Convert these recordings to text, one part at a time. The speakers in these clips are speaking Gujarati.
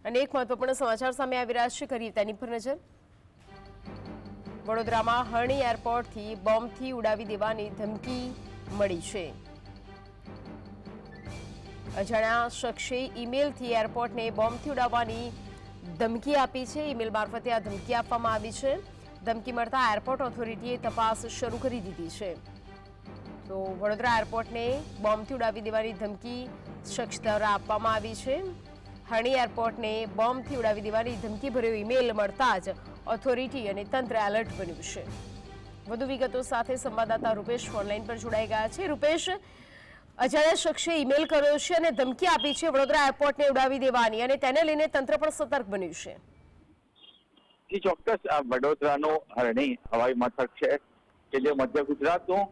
અને એક મહત્વપૂર્ણ સમાચાર સામે આવી રહ્યા છે, કરીએ તેની પર નજર। વડોદરામાં હરણી એરપોર્ટથી બોમ્બથી ઉડાવી દેવાની ધમકી મળી છે। અજાણ્યા શખ્સે ઈમેલથી એરપોર્ટને બોમ્બથી ઉડાવવાની ધમકી આપી છે। ઈમેલ મારફતે આ ધમકી આપવામાં આવી છે। ધમકી મળતા એરપોર્ટ ઓથોરિટીએ તપાસ શરૂ કરી દીધી છે। તો વડોદરા એરપોર્ટને બોમ્બથી ઉડાવી દેવાની ધમકી શખ્સ દ્વારા આપવામાં આવી છે। હરણી એરપોર્ટને બોમ્બથી ઉડાવી દેવાની ધમકી ભર્યો ઈમેલ મળતા જ ઓથોરિટી અને તંત્ર એલર્ટ બન્યું છે। વધુ વિગતો સાથે સંવાદદાતા રૂપેશ ઓનલાઈન પર જોડાઈ ગયા છે। રૂપેશ, અજાણ્યા શખ્સે ઈમેલ કર્યો છે અને ધમકી આપી છે વડોદરા એરપોર્ટને ઉડાવી દેવાની, અને તેને લઈને તંત્ર પણ સતર્ક બન્યું છે। જી ચોક્કસ, આ વડોદરાનું હરણી હવાઈ મથક છે કે જે મધ્ય ગુજરાતનું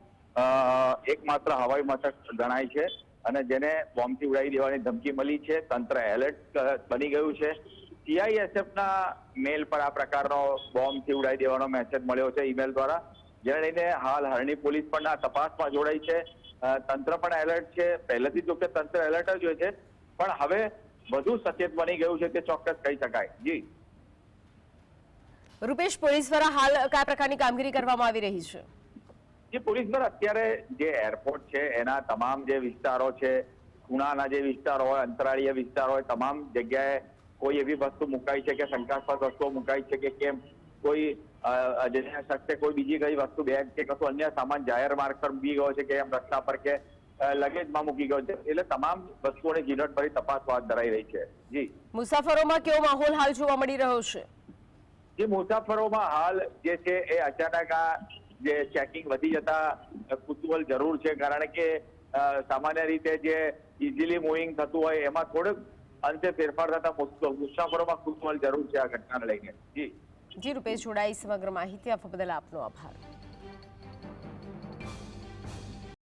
એકમાત્ર હવાઈ મથક ગણાય છે અને જેને બોમ્બથી ઉડાવી દેવાની ધમકી મળી છે। તંત્ર એલર્ટ બની ગયું છે। CISFના મેલ પર આ પ્રકારનો બોમ્બથી ઉડાવી દેવાનો મેસેજ મળ્યો છે ઈમેલ દ્વારા, જેને લઈને હાલ હરણી પોલીસ પણ આ તપાસમાં જોડાઈ છે। તંત્ર પણ એલર્ટ છે। પહેલેથી જો કે તંત્ર એલર્ટ જ હોય છે, પણ હવે વધુ સચેત બની ગયું છે તે ચોક્કસ કહી શકાય। જી રૂપેશ, પોલીસ દ્વારા હાલ કયા પ્રકારની કામગીરી કરવામાં આવી રહી છે? જે પોલીસ દ્વારા અત્યારે જે એરપોર્ટ છે એના તમામ જે વિસ્તારો છે, ખૂણાના જે વિસ્તારો હોય, અંતરાળીય વિસ્તાર હોય, તમામ જગ્યાએ કોઈ એવી વસ્તુ મુકાઈ છે કે શંકાસ્પદ વસ્તુઓ મુકાઈ છે કે કેમ, કોઈ અજાણ્યા શખ્સે કોઈ બીજી કઈ વસ્તુ, બેગ કે કશું અન્ય સામાન જાહેર માર્ગ પર મૂકી ગયો છે કે એમ રસ્તા પર કે લગેજમાં મૂકી ગયો છે, એટલે તમામ વસ્તુઓની ઝીણવટભરી તપાસ હાથ ધરાઈ રહી છે। જી, મુસાફરોમાં કેવો માહોલ હાલ જોવા મળી રહ્યો છે? જે મુસાફરોમાં હાલ જે છે એ અચાનક આ જે ચેકિંગ વધી જતા કુતૂહલ જરૂર છે, કારણ કે સામાન્ય રીતે જે ઇઝીલી મૂવિંગ થતું હોય એમાં થોડુંક અંતે ફેરફાર થતા મુસાફરોમાં કુતૂહલ જરૂર છે આ ઘટનાને લઈને। જી રૂપેશ, જોડાઈ સમગ્ર માહિતી આપવા બદલ આપનો આભાર।